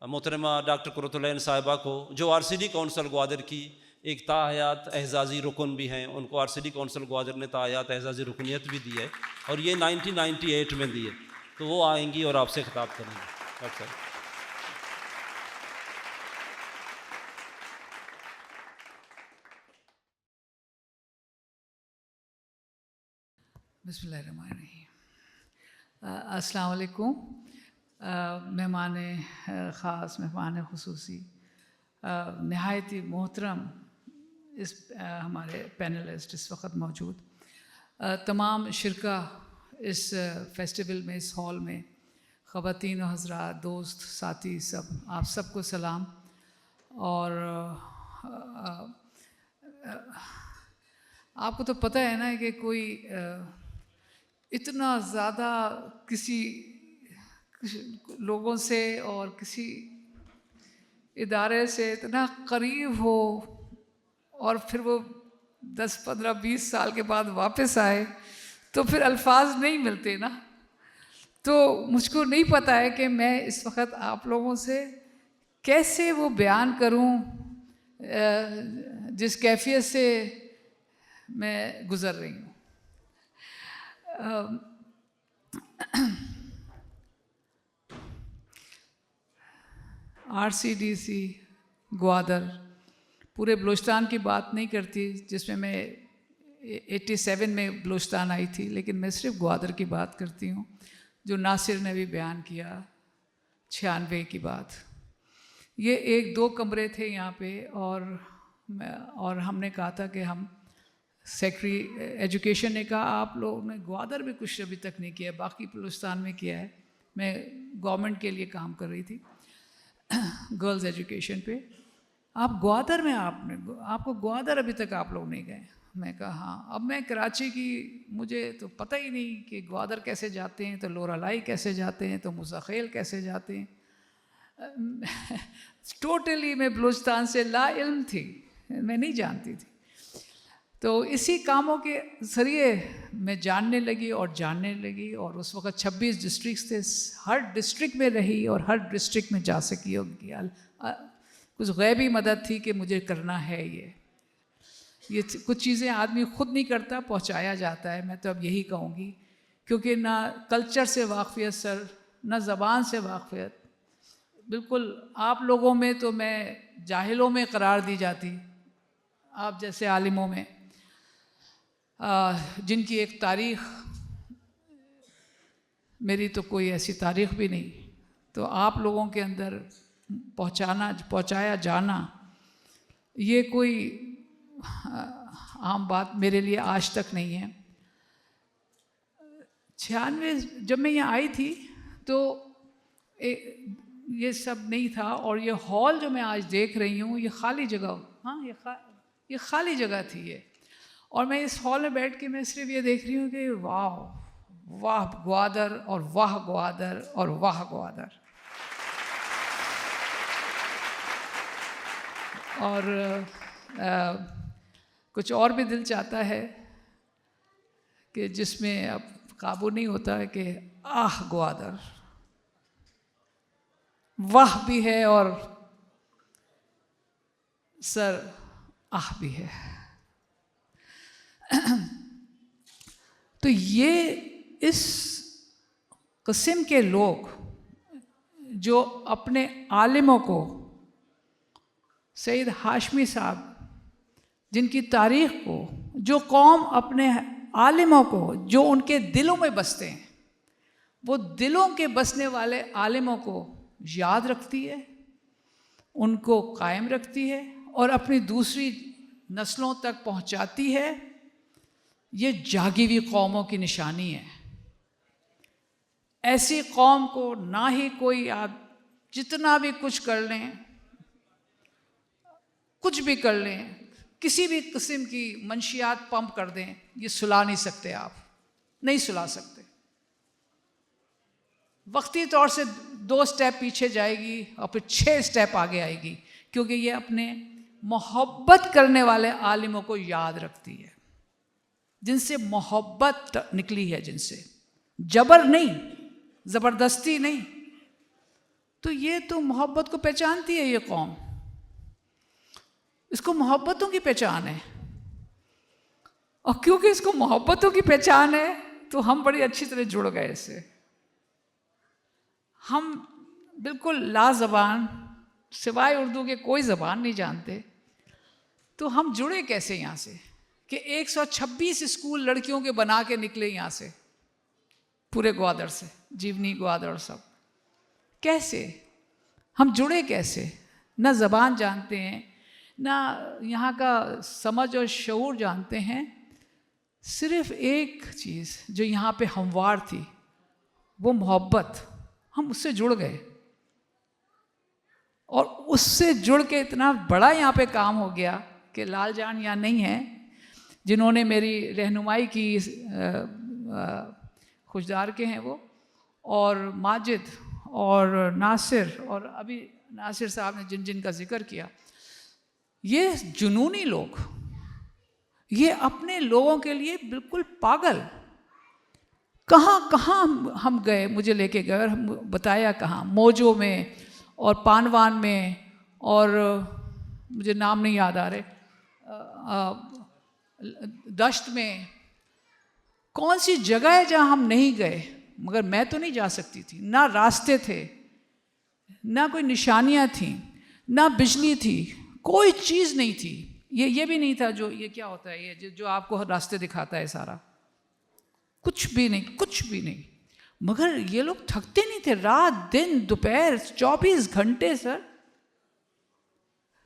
محترمہ ڈاکٹر قرۃ العین صاحبہ کو، جو RCD کونسل گوادر کی ایک تاحیات اعزازی رکن بھی ہیں. ان کو RCD کونسل گوادر نے تاحیات اعزازی رکنیت بھی دی ہے اور یہ 1998 میں دی ہے. تو وہ آئیں گی اور آپ سے خطاب کریں گے. ڈاکٹر صاحب. بسم اللہ الرحمن الرحیم. السلام علیکم. مہمان خاص، مہمان خصوصی، نہایت ہی محترم اس ہمارے پینلسٹ اس وقت موجود، تمام شرکا اس فیسٹیول میں، اس ہال میں، خواتین و حضرات، دوست، ساتھی، سب، آپ سب کو سلام. اور آپ کو تو پتہ ہے نا کہ کوئی اتنا زیادہ کسی لوگوں سے اور کسی ادارے سے اتنا قریب ہو اور پھر وہ 10 15 20 سال کے بعد واپس آئے تو پھر الفاظ نہیں ملتے نا. تو مجھ کو نہیں پتہ ہے کہ میں اس وقت آپ لوگوں سے کیسے وہ بیان کروں جس کیفیت سے میں گزر رہی ہوں. RCDC گوادر پورے بلوچستان کی بات نہیں کرتی، جس میں 87 میں بلوچستان آئی تھی، لیکن میں صرف گوادر کی بات کرتی ہوں، جو ناصر نے بھی بیان کیا 96 کی بات. یہ 1-2 کمرے تھے یہاں پہ، اور ہم نے کہا تھا کہ ہم سیکٹری ایجوکیشن نے کہا آپ لوگوں نے گوادر بھی کچھ ابھی تک نہیں کیا، باقی بلوچستان میں کیا ہے. میں گورنمنٹ کے لیے کام کر رہی تھی گرلز ایجوکیشن پہ. آپ گوادر میں آپ کو گوادر ابھی تک آپ لوگ نہیں گئے. میں کہا ہاں. اب میں کراچی کی، مجھے تو پتہ ہی نہیں کہ گوادر کیسے جاتے ہیں، تو لورالائی کیسے جاتے ہیں، تو مساخیل کیسے جاتے ہیں. ٹوٹلی میں بلوچستان سے لا علم تھی، میں نہیں جانتی تھی. تو اسی کاموں کے ذریعے میں جاننے لگی، اور اس وقت 26 ڈسٹرکٹس تھے، ہر ڈسٹرکٹ میں رہی اور ہر ڈسٹرکٹ میں جا سکی. کچھ غیبی مدد تھی کہ مجھے کرنا ہے یہ کچھ چیزیں آدمی خود نہیں کرتا، پہنچایا جاتا ہے. میں تو اب یہی کہوں گی، کیونکہ نہ کلچر سے واقفیت سر، نہ زبان سے واقفیت. بالکل آپ لوگوں میں تو میں جاہلوں میں قرار دی جاتی، آپ جیسے عالموں میں، جن کی ایک تاریخ، میری تو کوئی ایسی تاریخ بھی نہیں. تو آپ لوگوں کے اندر پہنچایا جانا، یہ کوئی عام بات میرے لیے آج تک نہیں ہے. 96 جب میں یہاں آئی تھی تو یہ سب نہیں تھا، اور یہ ہال جو میں آج دیکھ رہی ہوں یہ خالی جگہ، ہاں یہ خالی جگہ تھی یہ. اور میں اس ہال میں بیٹھ کے میں صرف یہ دیکھ رہی ہوں کہ واہ واہ گوادر، اور واہ گوادر، اور واہ گوادر. اور کچھ اور بھی دل چاہتا ہے کہ جس میں اب قابو نہیں ہوتا ہے کہ آہ گوادر، واہ بھی ہے اور سر آہ بھی ہے. تو یہ اس قسم کے لوگ جو اپنے عالموں کو، سید ہاشمی صاحب جن کی تاریخ کو، جو قوم اپنے عالموں کو، جو ان کے دلوں میں بستے ہیں، وہ دلوں کے بسنے والے عالموں کو یاد رکھتی ہے، ان کو قائم رکھتی ہے اور اپنی دوسری نسلوں تک پہنچاتی ہے. یہ جاگی ہوئی قوموں کی نشانی ہے. ایسی قوم کو نہ ہی کوئی آپ جتنا بھی کچھ کر لیں، کچھ بھی کر لیں، کسی بھی قسم کی منشیات پمپ کر دیں، یہ سلا نہیں سکتے، آپ نہیں سلا سکتے. وقتی طور سے 2 سٹیپ پیچھے جائے گی اور پھر 6 سٹیپ آگے آئے گی، کیونکہ یہ اپنے محبت کرنے والے عالموں کو یاد رکھتی ہے، جن سے محبت نکلی ہے، جن سے جبر نہیں، زبردستی نہیں. تو یہ تو محبت کو پہچانتی ہے یہ قوم، اس کو محبتوں کی پہچان ہے. اور کیونکہ اس کو محبتوں کی پہچان ہے تو ہم بڑی اچھی طرح جڑ گئے اس سے. ہم بالکل لا زبان، سوائے اردو کے کوئی زبان نہیں جانتے، تو ہم جڑے کیسے یہاں سے کہ 126 اسکول لڑکیوں کے بنا کے نکلے یہاں سے، پورے گوادر سے، جیونی گوادر اور سب. کیسے ہم جڑے؟ کیسے؟ نہ زبان جانتے ہیں، نہ یہاں کا سمجھ اور شعور جانتے ہیں. صرف ایک چیز جو یہاں پہ ہموار تھی وہ محبت. ہم اس سے جڑ گئے، اور اس سے جڑ کے اتنا بڑا یہاں پہ کام ہو گیا کہ لال جان یہاں نہیں ہیں، جنہوں نے میری رہنمائی کی، خوشدار کے ہیں وہ، اور ماجد اور ناصر، اور ابھی ناصر صاحب نے جن کا ذکر کیا. یہ جنونی لوگ، یہ اپنے لوگوں کے لیے بالکل پاگل. کہاں کہاں ہم گئے، مجھے لے کے گئے اور ہم بتایا کہاں، موجو میں اور پانوان میں، اور مجھے نام نہیں یاد آ رہے، دشت میں. کون سی جگہ ہے جہاں ہم نہیں گئے؟ مگر میں تو نہیں جا سکتی تھی، نہ راستے تھے، نہ کوئی نشانیاں تھیں، نہ بجلی تھی، کوئی چیز نہیں تھی. یہ بھی نہیں تھا جو یہ کیا ہوتا ہے، یہ جو آپ کو راستے دکھاتا ہے سارا، کچھ بھی نہیں، کچھ بھی نہیں. مگر یہ لوگ تھکتے نہیں تھے، رات دن دوپہر 24 گھنٹے. سر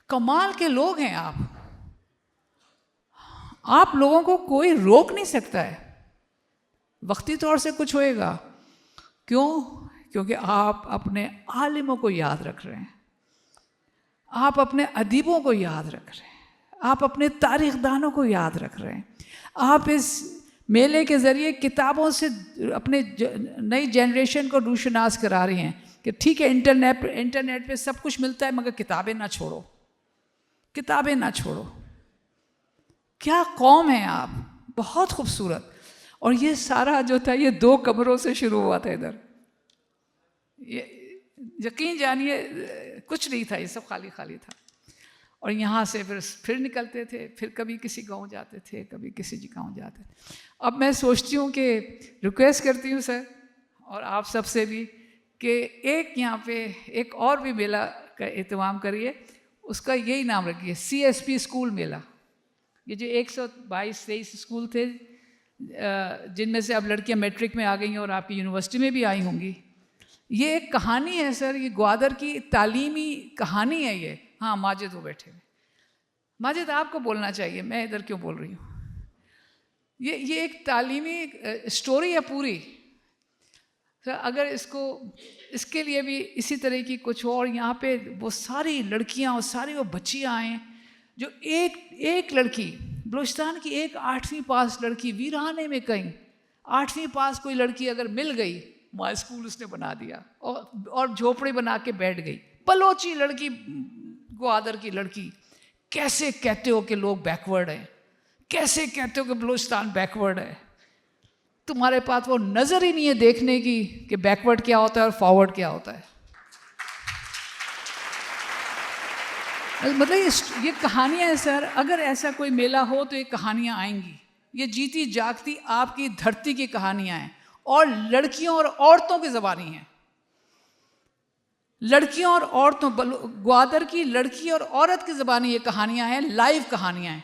کمال کے لوگ ہیں آپ لوگوں کو کوئی روک نہیں سکتا ہے. وقتی طور سے کچھ ہوئے گا، کیوں؟ کیونکہ آپ اپنے عالموں کو یاد رکھ رہے ہیں، آپ اپنے ادیبوں کو یاد رکھ رہے ہیں، آپ اپنے تاریخ دانوں کو یاد رکھ رہے ہیں. آپ اس میلے کے ذریعے کتابوں سے اپنے نئی جنریشن کو روشناس کرا رہی ہیں کہ ٹھیک ہے انٹرنیٹ پہ سب کچھ ملتا ہے، مگر کتابیں نہ چھوڑو، کتابیں نہ چھوڑو. کیا قوم ہے آپ، بہت خوبصورت. اور یہ سارا جو تھا یہ 2 کمروں سے شروع ہوا تھا ادھر. یقین جانیے کچھ نہیں تھا، یہ سب خالی خالی تھا. اور یہاں سے پھر نکلتے تھے، پھر کبھی کسی گاؤں جاتے تھے، کبھی کسی گاؤں جاتے تھے. اب میں سوچتی ہوں کہ ریکویسٹ کرتی ہوں سر اور آپ سب سے بھی کہ ایک یہاں پہ ایک اور بھی میلہ کا اہتمام کریے. اس کا یہی نام رکھیے، CSP اسکول میلہ. یہ جو 122-23 اسکول تھے، جن میں سے اب لڑکیاں میٹرک میں آ گئی ہیں اور آپ کی یونیورسٹی میں بھی آئی ہوں گی. یہ ایک کہانی ہے سر، یہ گوادر کی تعلیمی کہانی ہے یہ. ہاں ماجد وہ بیٹھے ہوئے. ماجد آپ کو بولنا چاہیے، میں ادھر کیوں بول رہی ہوں. یہ ایک تعلیمی اسٹوری ہے پوری. اگر اس کے لیے بھی اسی طرح کی کچھ ہو، اور یہاں پہ وہ ساری لڑکیاں اور ساری وہ بچیاں آئیں جو ایک لڑکی، بلوچستان کی ایک 8ویں پاس لڑکی، ویرانے میں کہیں 8ویں پاس کوئی لڑکی اگر مل گئی، مائی اسکول اس نے بنا دیا اور جھوپڑی بنا کے بیٹھ گئی. بلوچی لڑکی، گوادر کی لڑکی. کیسے کہتے ہو کہ لوگ بیکورڈ ہیں؟ کیسے کہتے ہو کہ بلوچستان بیکورڈ ہے؟ تمہارے پاس وہ نظر ہی نہیں ہے دیکھنے کی کہ بیکورڈ کیا ہوتا ہے اور فارورڈ کیا ہوتا ہے. مطلب یہ کہانیاں ہیں سر. اگر ایسا کوئی میلہ ہو تو یہ کہانیاں آئیں گی. یہ جیتی جاگتی آپ کی دھرتی کی کہانیاں ہیں، اور لڑکیوں اور عورتوں کی زبانی ہیں. لڑکیوں اور عورتوں، گوادر کی لڑکی اور عورت کی زبانی یہ کہانیاں ہیں، لائیو کہانیاں ہیں.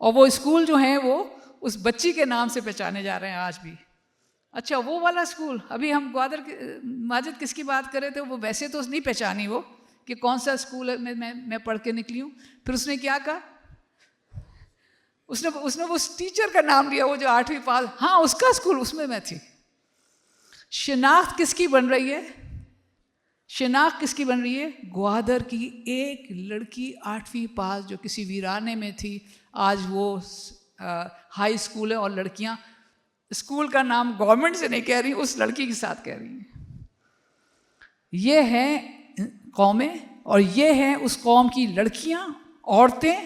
اور وہ اسکول جو ہیں وہ اس بچی کے نام سے پہچانے جا رہے ہیں آج بھی. اچھا وہ والا اسکول، ابھی ہم گوادر کے ماجد کس کی بات کر رہے تھے، وہ ویسے تو نہیں پہچانی وہ کہ کون سا اسکول میں پڑھ کے نکلی ہوں. پھر اس نے کیا کہا، اس نے اس ٹیچر کا نام لیا، وہ جو 8ویں پاس، ہاں اس کا اسکول، اس میں تھی. شناخت کس کی بن رہی ہے؟ شناخت کس کی بن رہی ہے؟ گوادر کی ایک لڑکی 8ویں پاس جو کسی ویرانے میں تھی، آج وہ ہائی اسکول ہے، اور لڑکیاں اسکول کا نام گورنمنٹ سے نہیں کہہ رہی، اس لڑکی کے ساتھ کہہ رہی ہیں. یہ ہیں قومیں، اور یہ ہیں اس قوم کی لڑکیاں، عورتیں،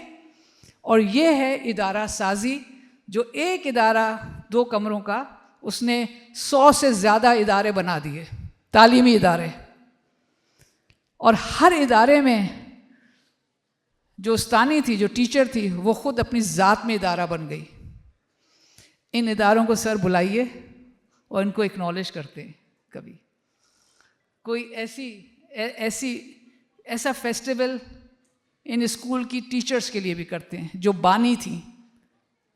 اور یہ ہے ادارہ سازی. جو ایک ادارہ 2 کمروں کا، اس نے 100 سے زیادہ ادارے بنا دیے، تعلیمی ادارے. اور ہر ادارے میں جو استانی تھی، جو ٹیچر تھی، وہ خود اپنی ذات میں ادارہ بن گئی. ان اداروں کو سر بلائیے اور ان کو اکنالج کرتے ہیں. کبھی کوئی ایسا فیسٹیول ان اسکول کی ٹیچرز کے لیے بھی کرتے ہیں جو بانی تھیں.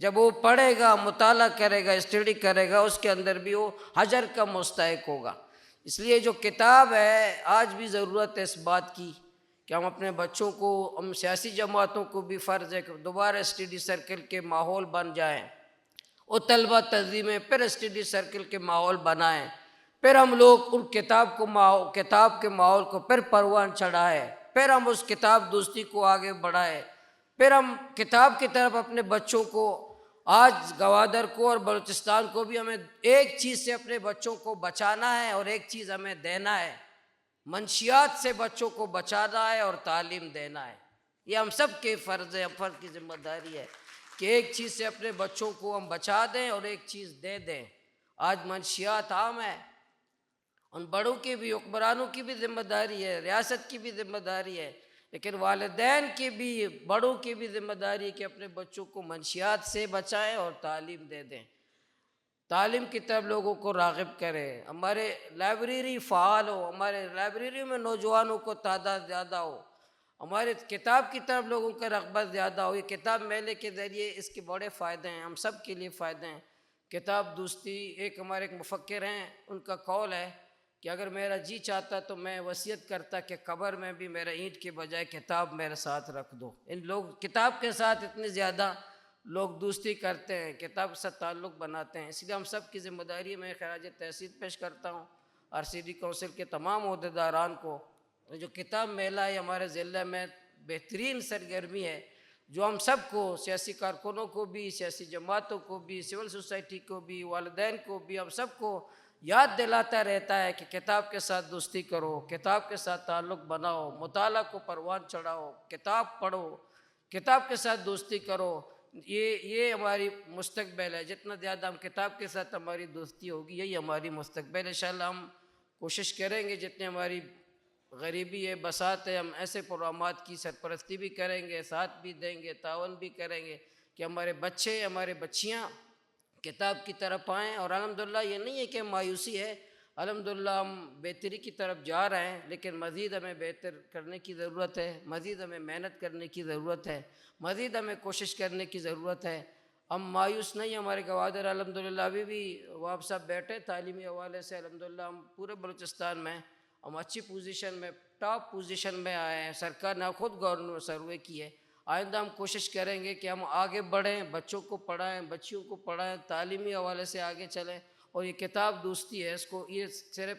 جب وہ پڑھے گا، مطالعہ کرے گا، اسٹڈی کرے گا، اس کے اندر بھی وہ حجر کا مستحق ہوگا۔ اس لیے جو کتاب ہے، آج بھی ضرورت ہے اس بات کی کہ ہم اپنے بچوں کو، ہم سیاسی جماعتوں کو بھی فرض ہے کہ دوبارہ اسٹڈی سرکل کے ماحول بن جائیں، وہ طلبہ تنظیمیں پھر اسٹڈی سرکل کے ماحول بنائیں، پھر ہم لوگ ان کتاب کے ماحول کو پھر پروان چڑھائیں، پھر ہم اس کتاب دوستی کو آگے بڑھائیں، پھر ہم کتاب کی طرف اپنے بچوں کو، آج گوادر کو اور بلوچستان کو بھی ہمیں ایک چیز سے اپنے بچوں کو بچانا ہے اور ایک چیز ہمیں دینا ہے، منشیات سے بچوں کو بچانا ہے اور تعلیم دینا ہے۔ یہ ہم سب کے فرض ہے، ہم فرد کی ذمہ داری ہے کہ ایک چیز سے اپنے بچوں کو ہم بچا دیں اور ایک چیز دے دیں۔ آج منشیات عام ہے، ان بڑوں کی بھی، حکمرانوں کی بھی ذمہ داری ہے، ریاست کی بھی ذمہ داری ہے، لیکن والدین کی بھی، بڑوں کی بھی ذمہ داری ہے کہ اپنے بچوں کو منشیات سے بچائیں اور تعلیم دے دیں، تعلیم کی طرف لوگوں کو راغب کریں، ہمارے لائبریری فعال ہو، ہمارے لائبریری میں نوجوانوں کو تعداد زیادہ ہو، ہمارے کتاب کی طرف لوگوں کا رغبت زیادہ ہو۔ یہ کتاب میلے کے ذریعے اس کے بڑے فائدے ہیں، ہم سب کے لیے فائدے ہیں۔ کتاب دوستی، ہمارے ایک مفکر ہیں، ان کا قول ہے کہ اگر میرا جی چاہتا تو میں وصیت کرتا کہ قبر میں بھی میرا اینٹ کے بجائے کتاب میرے ساتھ رکھ دو۔ ان لوگ کتاب کے ساتھ اتنی زیادہ لوگ دوستی کرتے ہیں، کتاب کے ساتھ تعلق بناتے ہیں، اس لیے ہم سب کی ذمہ داری ہے۔ میں خراج تحسین پیش کرتا ہوں RCD کونسل کے تمام عہدیداران کو۔ جو کتاب میلہ ہے ہمارے ضلع میں بہترین سرگرمی ہے، جو ہم سب کو، سیاسی کارکنوں کو بھی، سیاسی جماعتوں کو بھی، سول سوسائٹی کو بھی، والدین کو بھی، ہم سب کو یاد دلاتا رہتا ہے کہ کتاب کے ساتھ دوستی کرو، کتاب کے ساتھ تعلق بناؤ، مطالعہ کو پروان چڑھاؤ، کتاب پڑھو، کتاب کے ساتھ دوستی کرو۔ یہ ہماری مستقبل ہے، جتنا زیادہ ہم کتاب کے ساتھ ہماری دوستی ہوگی، یہی ہماری مستقبل ہے۔ انشاءاللہ ہم کوشش کریں گے، جتنے ہماری غریبی ہے، بساط ہے، ہم ایسے پروگرامات کی سرپرستی بھی کریں گے، ساتھ بھی دیں گے، تعاون بھی کریں گے کہ ہمارے بچے، ہمارے بچیاں کتاب کی طرف آئیں۔ اور الحمدللہ یہ نہیں ہے کہ مایوسی ہے، الحمدللہ ہم بہتری کی طرف جا رہے ہیں، لیکن مزید ہمیں بہتر کرنے کی ضرورت ہے، مزید ہمیں محنت کرنے کی ضرورت ہے، مزید ہمیں کوشش کرنے کی ضرورت ہے۔ ہم مایوس نہیں، ہمارے گوادر الحمدللہ ابھی بھی وہاں صاحب بیٹھے، تعلیمی حوالے سے الحمدللہ ہم پورے بلوچستان میں ہم اچھی پوزیشن میں، ٹاپ پوزیشن میں آئے ہیں۔ سرکار نے خود گورنر سروے کی ہے، آئندہ ہم کوشش کریں گے کہ ہم آگے بڑھیں، بچوں کو پڑھائیں، بچیوں کو پڑھائیں، تعلیمی حوالے سے آگے چلیں۔ اور یہ کتاب دوستی ہے، اس کو، یہ صرف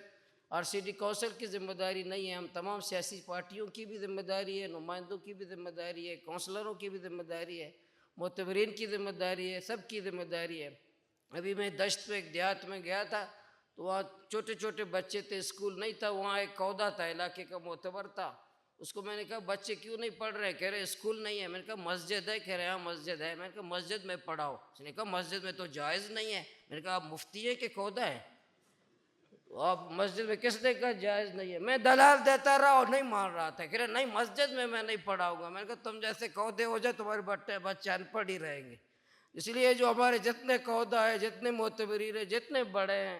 RCD کونسل کی ذمہ داری نہیں ہے، ہم تمام سیاسی پارٹیوں کی بھی ذمہ داری ہے، نمائندوں کی بھی ذمہ داری ہے، کونسلروں کی بھی ذمہ داری ہے، معتبرین کی ذمہ داری ہے، سب کی ذمہ داری ہے۔ ابھی میں دشت پہ ایک دیہات میں گیا تھا، تو وہاں چھوٹے چھوٹے بچے تھے، اسکول نہیں تھا، وہاں ایک عہدہ تھا، علاقے کا معتبر تھا، اس کو میں نے کہا بچے کیوں نہیں پڑھ رہے؟ کہہ رہے اسکول نہیں ہے۔ میں نے کہا مسجد ہے؟ کہہ رہے ہاں مسجد ہے۔ میں نے کہا مسجد میں پڑھاؤ۔ اس نے کہا مسجد میں تو جائز نہیں ہے۔ میں نے کہا آپ مفتی ہے کہ عہدہ ہے؟ آپ مسجد میں، کس نے کہا جائز نہیں ہے؟ میں دلال دیتا رہا اور نہیں مان رہا تھا، کہہ رہے نہیں مسجد میں نہیں پڑھاؤں گا۔ میں نے کہا تم جیسے عہدے ہو جائے تمہارے بچے ان پڑھ ہی رہیں گے۔ اس لیے جو ہمارے جتنے عہدہ ہے، جتنے معتبرین ہیں، جتنے بڑے ہیں،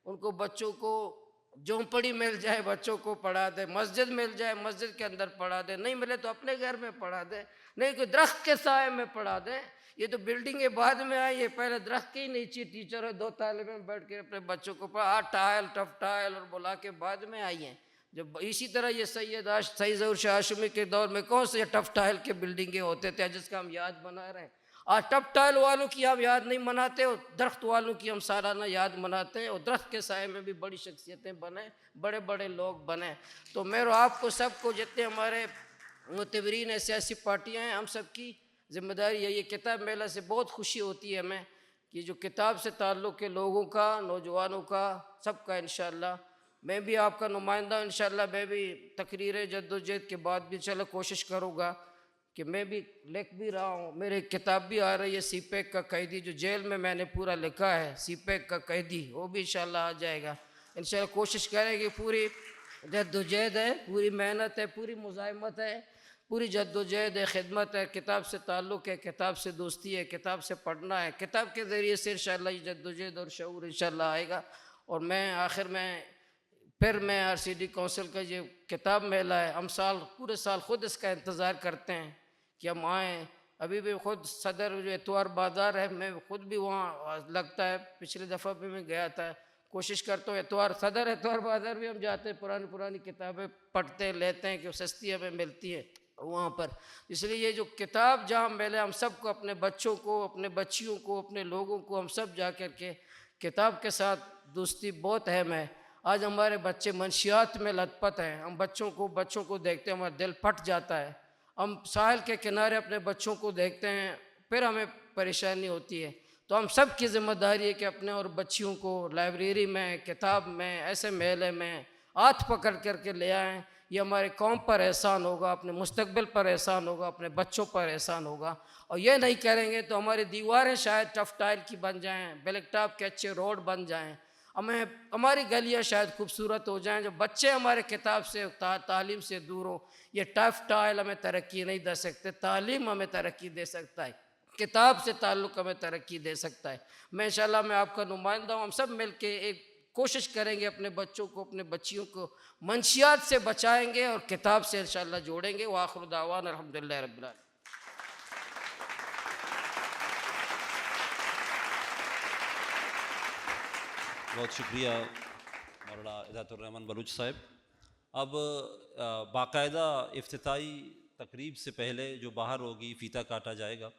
ان کو بچوں کو جھونپڑی مل جائے بچوں کو پڑھا دے، مسجد مل جائے مسجد کے اندر پڑھا دے، نہیں ملے تو اپنے گھر میں پڑھا دے، نہیں کوئی درخت کے سائے میں پڑھا دے۔ یہ تو بلڈنگیں بعد میں آئی ہے، پہلے درخت کے ہی نیچے ٹیچر ہے، 2 طالب علم بیٹھ کے اپنے بچوں کو پڑھا، ٹائل ٹف ٹائل اور بلا کے بعد میں آئی ہیں۔ جب اسی طرح یہ سید ظہور شاہ ہاشمی کے دور میں کون سے ٹف ٹائل کے بلڈنگیں ہوتے تھے جس کا ہم یاد بنا رہے ہیں؟ آج ٹف ٹائل والوں کی ہم یاد نہیں مناتے، اور درخت والوں کی ہم سالانہ یاد مناتے ہیں، اور درخت کے سائے میں بھی بڑی شخصیتیں بنیں، بڑے بڑے لوگ بنیں۔ تو میرے آپ کو سب کو، جتنے ہمارے معتبرین ہیں، سیاسی پارٹیاں ہیں، ہم سب کی ذمہ داری ہے۔ یہ کتاب میلہ سے بہت خوشی ہوتی ہے ہمیں کہ جو کتاب سے تعلق ہے لوگوں کا، نوجوانوں کا، سب کا انشاءاللہ۔ میں بھی آپ کا نمائندہ ہوں، انشاءاللہ میں بھی تقریر جدوجہد کے بعد بھی انشاءاللہ کوشش کروں گا کہ میں بھی لکھ بھی رہا ہوں، میرے کتاب بھی آ رہی ہے، سی پیک کا قیدی، جو جیل میں نے پورا لکھا ہے، سی پیک کا قیدی، وہ بھی انشاءاللہ آ جائے گا۔ انشاءاللہ کوشش کریں گے، پوری جدوجہد ہے، پوری محنت ہے، پوری مزاحمت ہے، پوری جدوجہد ہے، خدمت ہے، کتاب سے تعلق ہے، کتاب سے دوستی ہے، کتاب سے پڑھنا ہے، کتاب کے ذریعے سے انشاءاللہ یہ جدوجہد اور شعور انشاءاللہ آئے گا۔ اور میں آخر میں پھر میں RCD کونسل کا یہ کتاب میلہ ہے، ہم پورے سال خود اس کا انتظار کرتے ہیں کہ ہم آئیں، ابھی بھی خود صدر جو اتوار بازار ہے میں خود بھی وہاں لگتا ہے، پچھلے دفعہ بھی میں گیا تھا، کوشش کرتا ہوں اتوار بازار بھی ہم جاتے ہیں، پرانی کتابیں پڑھتے لیتے ہیں کہ وہ سستی ہمیں ملتی ہیں وہاں پر. اس لیے یہ جو کتاب جہاں ملے ہم سب کو، اپنے بچوں کو، اپنے بچیوں کو، اپنے لوگوں کو، ہم سب جا کر کے کتاب کے ساتھ دوستی بہت اہم ہے. آج ہمارے بچے منشیات میں لت پت ہیں، ہم بچوں کو دیکھتے ہیں ہمارا دل پھٹ جاتا ہے. ہم ساحل کے کنارے اپنے بچوں کو دیکھتے ہیں پھر ہمیں پریشانی ہوتی ہے. تو ہم سب کی ذمہ داری ہے کہ اپنے اور بچیوں کو لائبریری میں، کتاب میں، ایسے میلے میں ہاتھ پکڑ کر کے لے آئیں. یہ ہمارے قوم پر احسان ہوگا، اپنے مستقبل پر احسان ہوگا، اپنے بچوں پر احسان ہوگا. اور یہ نہیں کریں گے تو ہماری دیواریں شاید ٹف ٹائل کی بن جائیں، بلیک ٹاپ کے اچھے روڈ بن جائیں، ہماری گلیاں شاید خوبصورت ہو جائیں. جو بچے ہمارے کتاب سے، تعلیم سے دور ہوں، یہ ٹف ٹائل ہمیں ترقی نہیں دے سکتے. تعلیم ہمیں ترقی دے سکتا ہے، کتاب سے تعلق ہمیں ترقی دے سکتا ہے. میں انشاءاللہ میں آپ کا نمائندہ ہوں. ہم سب مل کے ایک کوشش کریں گے، اپنے بچوں کو، اپنے بچیوں کو منشیات سے بچائیں گے اور کتاب سے انشاءاللہ جوڑیں گے. وآخر دعوانا الحمدللہ رب العالمین. بہت شکریہ مولانا ہدایت الرحمن بلوچ صاحب. اب باقاعدہ افتتاحی تقریب سے پہلے جو باہر ہوگی فیتہ کاٹا جائے گا،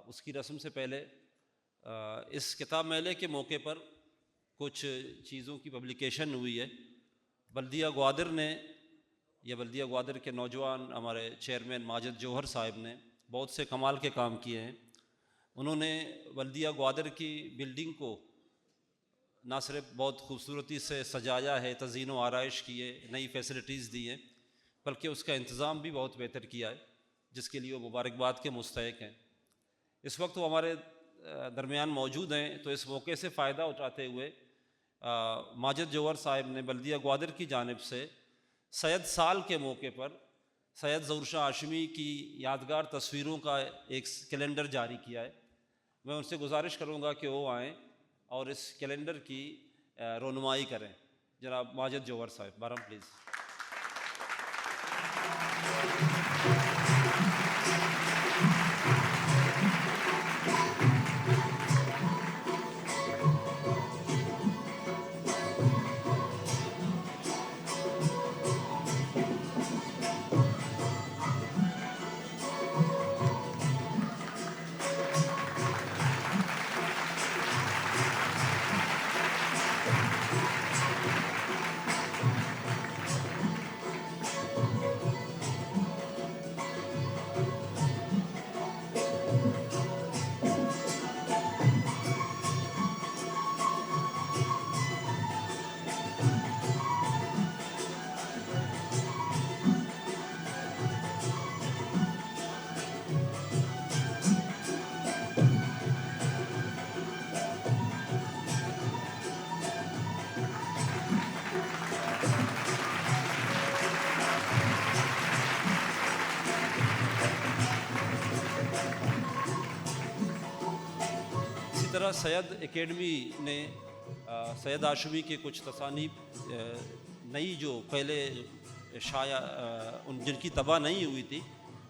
اس کی رسم سے پہلے اس کتاب میلے کے موقع پر کچھ چیزوں کی پبلیکیشن ہوئی ہے. بلدیہ گوادر نے، یا بلدیہ گوادر کے نوجوان ہمارے چیئرمین ماجد جوہر صاحب نے بہت سے کمال کے کام کیے ہیں. انہوں نے بلدیہ گوادر کی بلڈنگ کو نہ صرف بہت خوبصورتی سے سجایا ہے، تزئین و آرائش کی ہے، نئی فیسلٹیز دی ہیں، بلکہ اس کا انتظام بھی بہت بہتر کیا ہے، جس کے لیے وہ مبارکباد کے مستحق ہیں. اس وقت وہ ہمارے درمیان موجود ہیں، تو اس موقع سے فائدہ اٹھاتے ہوئے ماجد جوہر صاحب نے بلدیہ گوادر کی جانب سے سید سال کے موقع پر سید ظہور شاہ ہاشمی کی یادگار تصویروں کا ایک کیلنڈر جاری کیا ہے. میں ان سے گزارش کروں گا کہ وہ آئیں اور اس کیلنڈر کی رونمائی کریں. جناب ماجد جوہر صاحب، بارم پلیز. اسی طرح سید اکیڈمی نے سید ہاشمی کے کچھ تصانیف نئی جو پہلے شائع جن کی طبع نہیں ہوئی تھی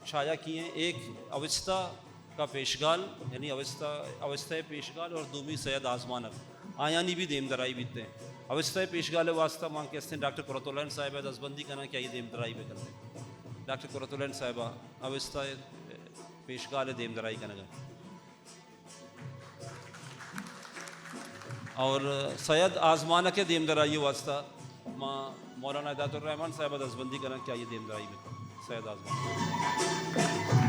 شائع کی ہیں. ایک اوستہ کا پیشگال یعنی اوستہ پیشگال اور دومی سید آزمانک آیانی بھی دیم درائی بیتے ہیں. اوستہ پیشگال واسطہ مانگ کے ہیں ڈاکٹر قرۃ العین صاحبہ دستبندی کرنا کیا یہ دیم درائی میں کرتے ہیں. ڈاکٹر قرۃ العین صاحبہ اوستہ پیشگال دیم درائی کرنا گا. اور سید آزمانہ کے دیم درائی واسطہ ماں مولانا ہدایت الرحمن صاحبہ دستبندی کرنا کیا یہ دیم درائی میں سید آزمانہ.